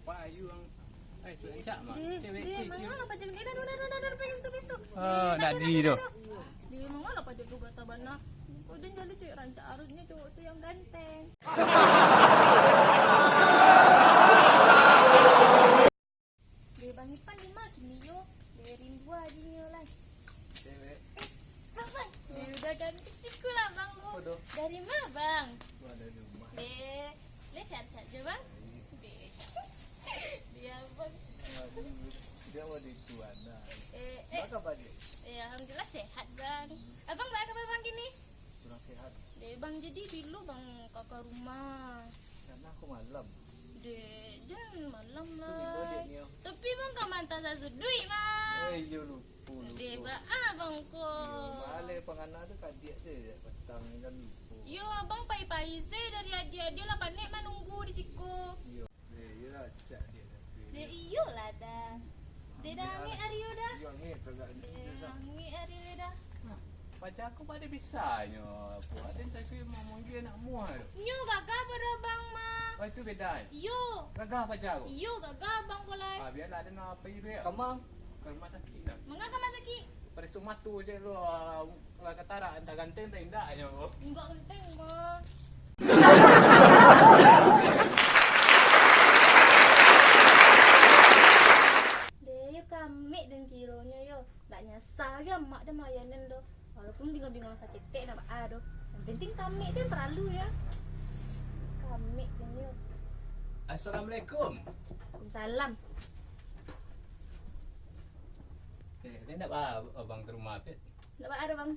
payu ang tu encak mak. Cewek Dia tu. mangalah pa jeng dia dah pestu. Dah di tu. Dia mangalah pa jeng kata bana. Kau dan jadi cewek rancak harusnya cowok tu yang ganteng. Dia bang Ipan ni mak kini yo. Dia rindu aja ni lah. Cewek. Bang, dia udah ganti ciku lah bang lu. Dari mana bang? Gua ada di rumah. Dia sehat-sehat je bang. Dia bang. Dia mau di tuan dah. Baka apa dia? Alhamdulillah sehat bang. Abang bak apa bang gini? Kurang sehat. Bang jadi dulu bang kakak rumah. Karena aku malam. Jangan malam Tu lah. ni. Tapi bang kau mantan saya duit bang. Yo lupa. Bak bang ko. Malay pangana tu kadik je petang ni kan lupa. Yo abang pai-pai se dari adik-adik lah panik menunggu di siku. Yo. Dia lah cak dia tapi. Dia iyo lah dah. Dia dah ambil Aryo dah. Yo ni kagak ni. Ambil Aryo dah. Pada aku pada bisanya. Apa ada tapi mau manggil nak muah. Yo gagah pada bang mah. Oh itu beda. Yo. Gagah pada aku. Yo gagah bang polai. Biarlah ada nak apa dia. Kamang. Ke rumah sakit dah. Mengapa kamu sakit? Pada sumatu je lu. Kalau kata tak entah ganteng tak indahnya. Enggak ganteng mah. Dia kami dan kironya yo. Tak nyasar ke mak dah melayanan doh. Walaupun bingung-bingung sakit tek nak doh. Yang penting kami tu perlu ya. Kami dan yo. Assalamualaikum. Waalaikumsalam. Dia nak abang ke rumah Pet. Tak ada bang.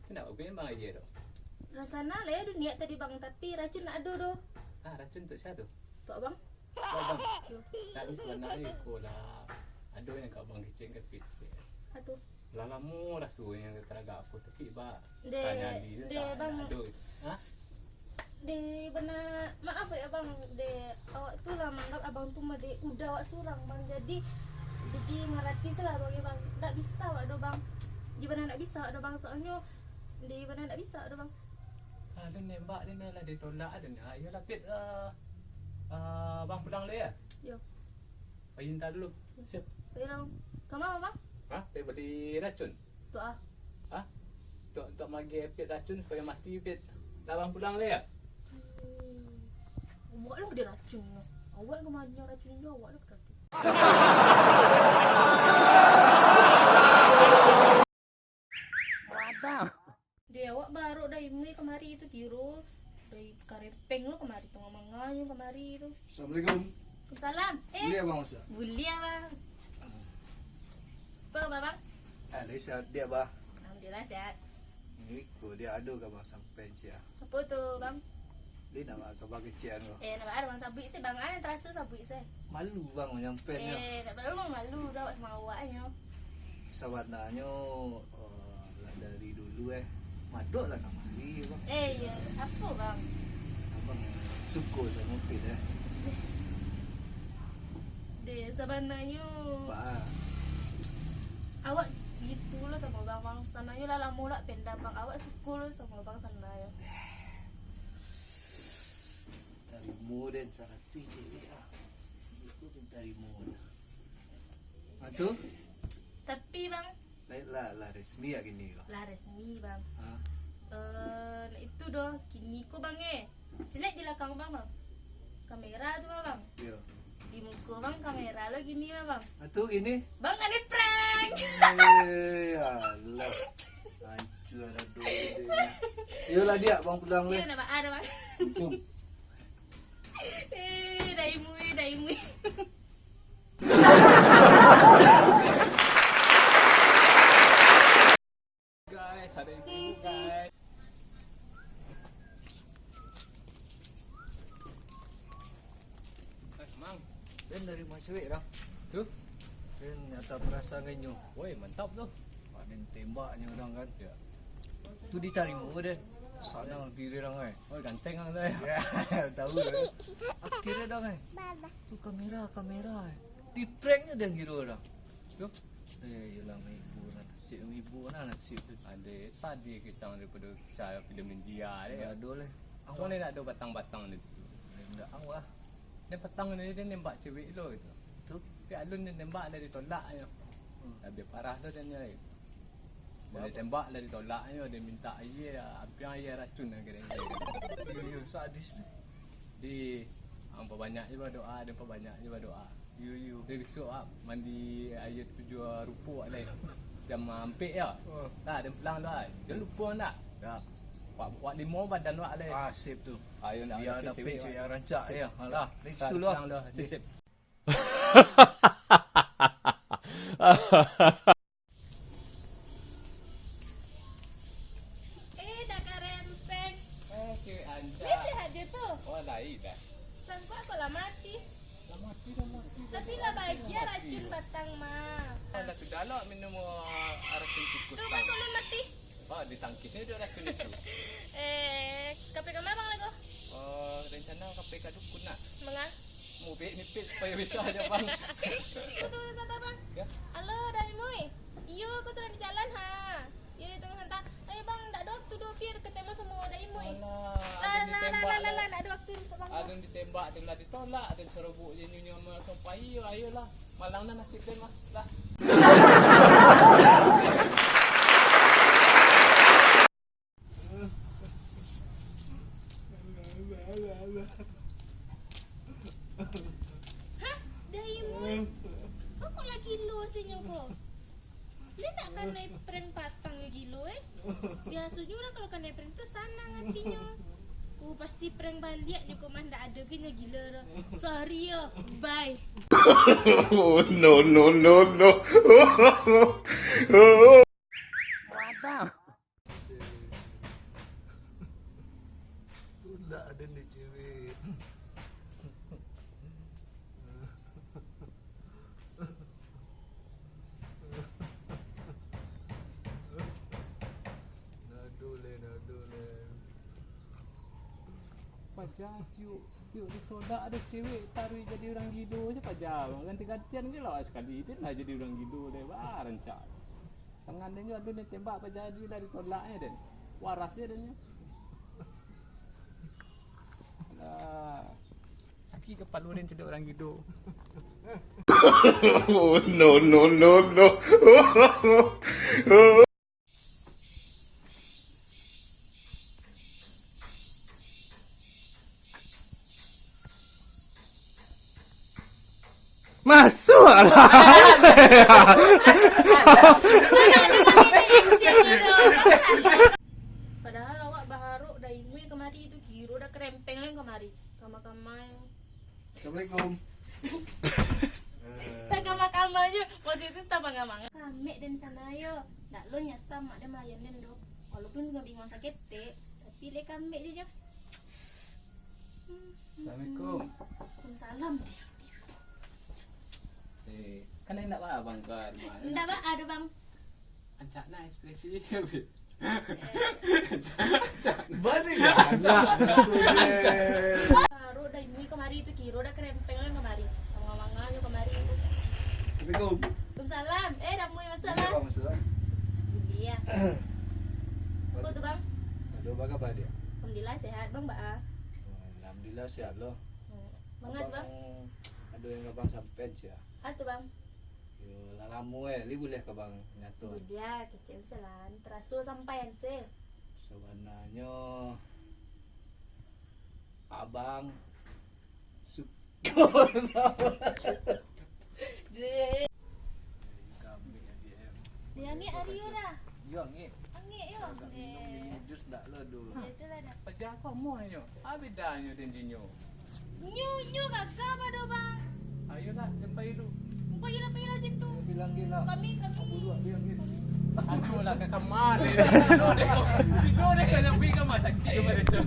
Tu nak ubin bang aja tu. Rasana lah ya dunia tadi bang tapi racun nak ada doh. Racun untuk siapa tu? Tok bang. Abang. Tak ni sebenarnya aku lah. Ada yang kat abang kecil ke Pet. Atuh. Lah lama dah suruh yang teragak aku tapi Dia- tanya Ali tu dia tak bang. ada. Dia benar maaf ya bang. Dia awak tu lah menganggap abang tu mah dia udah awak surang bang. Jadi ngerti salah bang ya bang. Tak bisa awak do bang. Gimana nak bisa awak do bang soalnya dia benar tak bisa do bang. Dia nembak dia lah dia tolak ada ni. Ayolah Pet. Bang pulang dulu ya. Yo. Pagi entar dulu. Siap. Baik lah bang. Kau mau bang? Pet beli racun. Tu ah. Untuk magi Pet racun supaya mati Pet. Dah bang pulang dulu ya. Awak lah dia racun. Awak kemana racun dia awak lah racun. Wadah. Dia awak baru dah imui kemari itu tiru. Dari karepeng lo kemari tu ngomong kemari itu. Assalamualaikum. Salam. Boleh abang Ustaz? Boleh bang. Apa bang? Dia sihat dia bah. Alhamdulillah sehat. Ni ko dia ada ke abang sampai cia. Apa tu bang? Dia nak ke bagi cia tu. Nak ada bang sabuk saya bang ada terasa sabuk saya. Malu bang nyampe nya. Tak perlu bang malu dah awak sama awaknya. Sawananya lah dari dulu madok lah kamari bang. Ya, apa bang? Abang suka sama Pet Dia sebenarnya Bah. awak gitulah sama bang sananya lah lama lah pendam bang awak suka lah sama bang sana ya. Tarimu dan sarapi cewek Itu pun tarimu. Tu? Tapi bang Lah resmi ya gini kau. lah resmi bang. Ha? Itu doh kini ko bang jelek di belakang bang bang. Kamera tu bang. Yo. Di muka bang kamera lo gini bang. Tu gini. Bang ada prank. Allah. Hancur ada dua dia. Yolah dia bang pulang Ya le. nak ada bang. Tum. Daimui. Guys, ada ibu guys. Mang, Dan dari masuk dah. tu. Dan nyata perasa ngenyo. Woi, mantap tu. Dan tembaknya orang kan. Ya. Tu ditarimu deh. Sana diri orang Oh, ganteng kan tu. Ya, tahu akhirnya dong tu kamera di pranknya dan kira orang Tu. yelah ibu nasib tu Ada sadi kecang daripada kisah filem India dia. ada lah Soalnya nak ada batang-batang di situ. enggak awak Dia petang ni dia nembak cewek lo itu. Tu. Tapi Alun dia nembak dah ditolak je. Lebih parah tu dia ni. Dia tembak dah ditolak je, dia minta air, air racun lah kira. Yo sadis ni. Di hampa banyak je berdoa, dia banyak je berdoa. Yo. Dia besok mandi air 7 rupuk lain. Jam hampir ya. Oh. Dah dia pulang dah. Dia lupa nak. Dah. Buat 5 badan wak lain. Sip tu. Ayo nak Biar ada cewek cewek yang rancak Sip. ya. Alah, ni Dah, situ dia lah. pulang dah. Sip. Dah kerempeng. Cewek anda. Ni sihat je tu. Oh lain dah. Sangka aku lah mati. Dah mati. Tapi lah bahagia racun batang mah. Dah sudah lah minum racun tikus. Tu bang kalau mati. Di tangkisnya dia racun itu. Kape kau memang lagu. Rencana KPK dukun nak. Mengan. Mau nipis supaya bisa aja bang. Tu tata bang. Ya. Halo Dai Mui. Iyo kau sedang di jalan ha. Iyo tengah santai. Ayo bang, tak ada waktu dua biar ketemu semua Dai Mui. Lah, nak ada waktu untuk bang. Ada yang ditembak, ada yang ditolak, ada yang serobok je nyonya sama sampai ayolah. Malang dah nasib dia mas lah. Hah? Dai Mui. Aku lagi lo senyum kau. Dia tak kena prank patang gilo Biasanya orang kalau kena prank tu senang hatinya. Pasti prank balik je kau mah tak ada kena gila dah. Sorry ya. Bye. No. Wadah. Itulah ada ni cewek. Nadole. Pajak ciuk ditolak ada cewek taruh jadi orang gido je pajak. Ganti-gantian ke lah sekali dia nak jadi orang gido dia rancak. Sangan dia ada yang tembak pajak dia dah ditolak dia. Waras dia dia. Alah. Sakit kepala dia jadi orang gido. No. Masuk lah. Padahal awak baru Dai Mui kemari tu kira dah kerempeng lah kemari. Kamar-kamar. Assalamualaikum. Tak kamar-kamar je. Waktu itu tak bangang-bangang. Kamek dan sana yo. Tak lo nyasam mak dia melayan dan do. Walaupun juga bingung sakit tapi le kamek je je. Assalamualaikum. Waalaikumsalam dia. Kan nak apa abang kan? Enggak pak ada bang. Ancak nak ekspresi dia. Mana dah? Baru Dai Mui kemari tu kira dah kerempeng lah kemari. Mangga-mangga je kemari tu. Assalamualaikum. Waalaikumsalam. Dah Mui masuk lah. Bang masuk ah. Iya. Apa tu bang? Aduh, bang apa dia? Alhamdulillah sehat bang mbak. Alhamdulillah sihat loh. Bangat bang. Ada yang abang sampai je. Apa bang? Yo, lama li boleh ke bang ngatur. Dia kecil selan. Terasu sampai se. Sebenarnya abang suka sama Deh. kami ADM. Dia ni Aryo dah. Yo ngik. Angit yo. Minum jus dak lo dulu. Itu lah dah. Pajak apa mau nyo? Abidanya tenjinyo. Nyu gagah pada bang. Ayolah sampai dulu. Kau je nak pergi lah situ. Dia bilang gila. Kami. Dua bilang gila. Aku lah ke kamar ni. Dua dia kena pergi ke rumah sakit kepada tu.